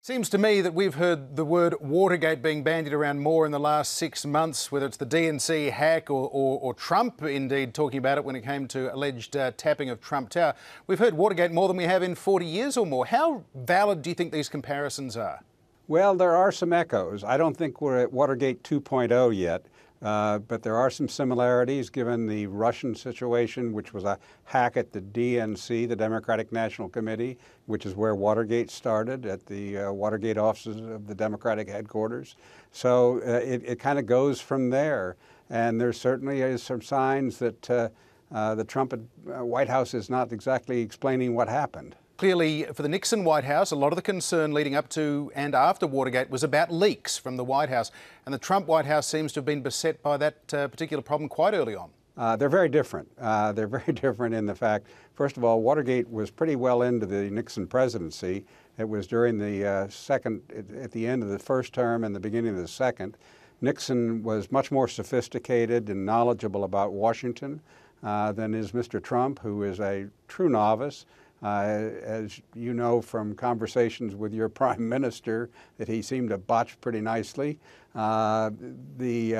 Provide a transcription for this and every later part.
Seems to me that we've heard the word Watergate being bandied around more in the last 6 months, whether it's the DNC hack or Trump indeed talking about it when it came to alleged tapping of Trump Tower. We've heard Watergate more than we have in 40 years or more. How valid do you think these comparisons are? Well, there are some echoes. I don't think we're at Watergate 2.0 yet, but there are some similarities given the Russian situation, which was a hack at the DNC, the Democratic National Committee, which is where Watergate started, at the Watergate offices of the Democratic headquarters. So it kind of goes from there. And there certainly is some signs that the Trump White House is not exactly explaining what happened. Clearly, for the Nixon White House, a lot of the concern leading up to and after Watergate was about leaks from the White House. And the Trump White House seems to have been beset by that particular problem quite early on. They're very different. They're very different in the fact, first of all, Watergate was pretty well into the Nixon presidency. It was during the at the end of the first term and the beginning of the second. Nixon was much more sophisticated and knowledgeable about Washington than is Mr. Trump, who is a true novice. As you know from conversations with your prime minister, that he seemed to botch pretty nicely. The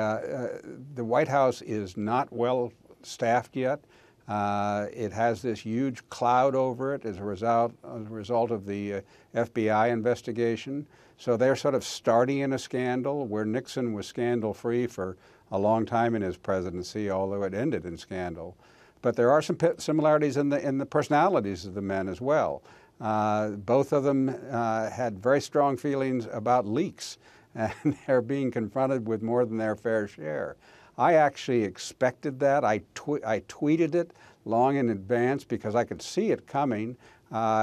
White House is not well staffed yet. It has this huge cloud over it as a result of the FBI investigation. So they're sort of starting in a scandal where Nixon was scandal-free for a long time in his presidency, although it ended in scandal. But there are some similarities in the personalities of the men as well. Both of them had very strong feelings about leaks, and they're being confronted with more than their fair share. I actually expected that. I tweeted it long in advance because I could see it coming.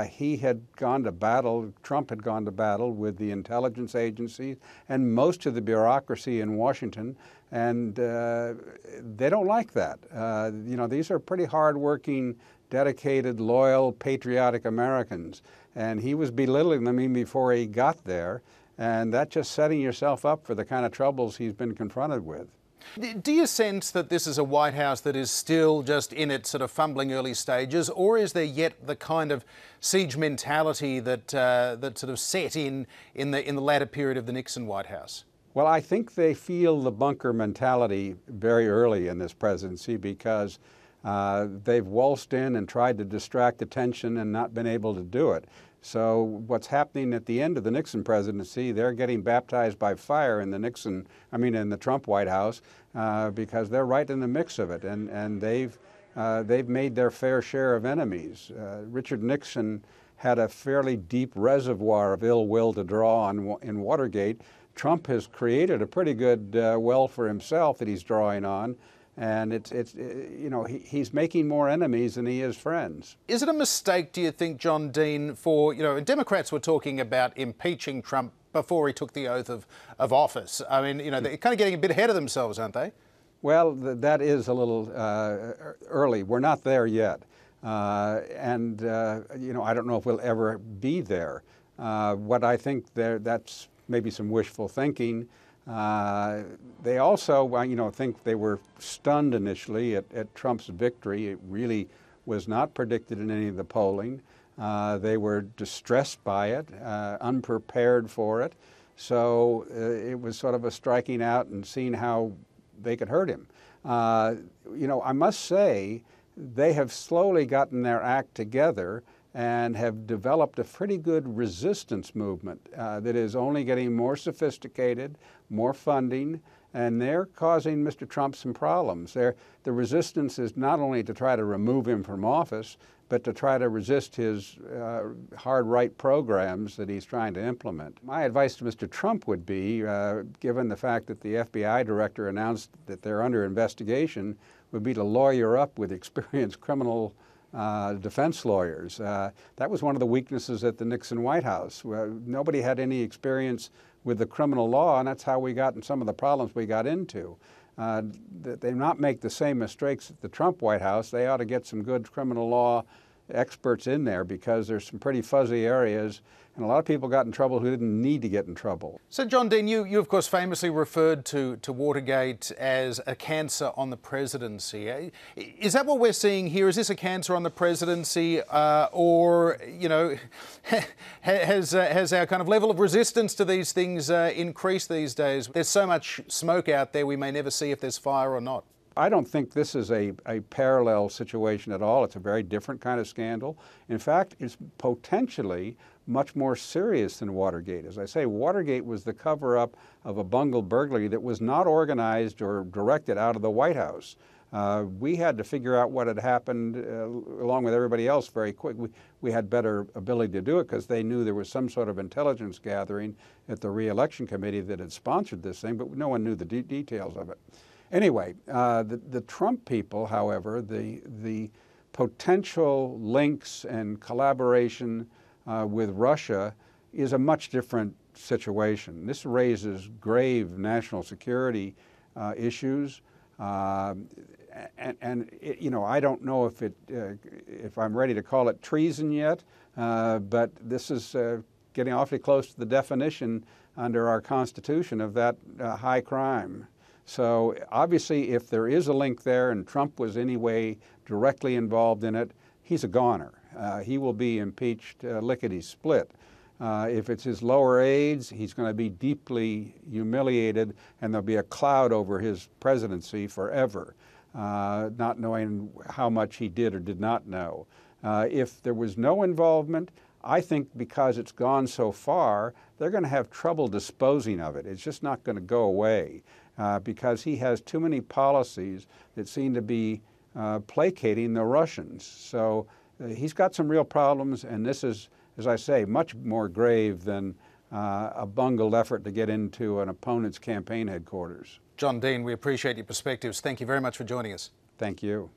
He had gone to battle, Trump had gone to battle with the intelligence agencies and most of the bureaucracy in Washington, and they don't like that. You know, these are pretty hard-working, dedicated, loyal, patriotic Americans, and he was belittling them even before he got there, and that's just setting yourself up for the kind of troubles he's been confronted with. Do you sense that this is a White House that is still just in its sort of fumbling early stages, or is there yet the kind of siege mentality that that sort of set in the latter period of the Nixon White House? Well, I think they feel the bunker mentality very early in this presidency because they've waltzed in and tried to distract attention and not been able to do it. So what's happening at the end of the Nixon presidency, they're getting baptized by fire in the in the Trump White House because they're right in the mix of it, and they've made their fair share of enemies. Richard Nixon had a fairly deep reservoir of ill will to draw on in Watergate. Trump has created a pretty good well for himself that he's drawing on. And you know, he's making more enemies than he is friends. Is it a mistake, do you think, John Dean, for, you know, Democrats were talking about impeaching Trump before he took the oath of office. I mean, you know, they're kind of getting a bit ahead of themselves, aren't they? Well, that is a little early. We're not there yet. You know, I don't know if we'll ever be there. What I think that's maybe some wishful thinking. They also, you know, think they were stunned initially at Trump's victory. It really was not predicted in any of the polling. They were distressed by it, unprepared for it. So it was sort of a striking out and seeing how they could hurt him. You know, I must say they have slowly gotten their act together and have developed a pretty good resistance movement that is only getting more sophisticated, more funding, and they're causing Mr. Trump some problems. The resistance is not only to try to remove him from office, but to try to resist his hard right programs that he's trying to implement. My advice to Mr. Trump would be, given the fact that the FBI director announced that they're under investigation, would be to lawyer up with experienced criminal defense lawyers. That was one of the weaknesses at the Nixon White House. Nobody had any experience with the criminal law, and that's how we got in some of the problems we got into. They not make the same mistakes at the Trump White House. They ought to get some good criminal law experts in there because there's some pretty fuzzy areas, and a lot of people got in trouble who didn't need to get in trouble. So, John Dean, you of course famously referred to Watergate as a cancer on the presidency. Is that what we're seeing here? Is this a cancer on the presidency, or, you know, has our kind of level of resistance to these things increased these days? There's so much smoke out there, we may never see if there's fire or not. I don't think this is a parallel situation at all. It's a very different kind of scandal. In fact, it's potentially much more serious than Watergate. As I say, Watergate was the cover-up of a bungled burglary that was not organized or directed out of the White House. We had to figure out what had happened along with everybody else very quick. We had better ability to do it because they knew there was some sort of intelligence gathering at the re-election committee that had sponsored this thing, but no one knew the details of it. Anyway, the Trump people, however, the potential links and collaboration with Russia is a much different situation. This raises grave national security issues, and you know, I don't know if I'm ready to call it treason yet, but this is getting awfully close to the definition under our Constitution of that high crime. So obviously, if there is a link there and Trump was any way directly involved in it, he's a goner. He will be impeached lickety-split. If it's his lower aides, he's going to be deeply humiliated, and there'll be a cloud over his presidency forever, not knowing how much he did or did not know. If there was no involvement, I think because it's gone so far, they're going to have trouble disposing of it. It's just not going to go away because he has too many policies that seem to be placating the Russians. So he's got some real problems, and this is, as I say, much more grave than a bungled effort to get into an opponent's campaign headquarters. John Dean, we appreciate your perspectives. Thank you very much for joining us. Thank you.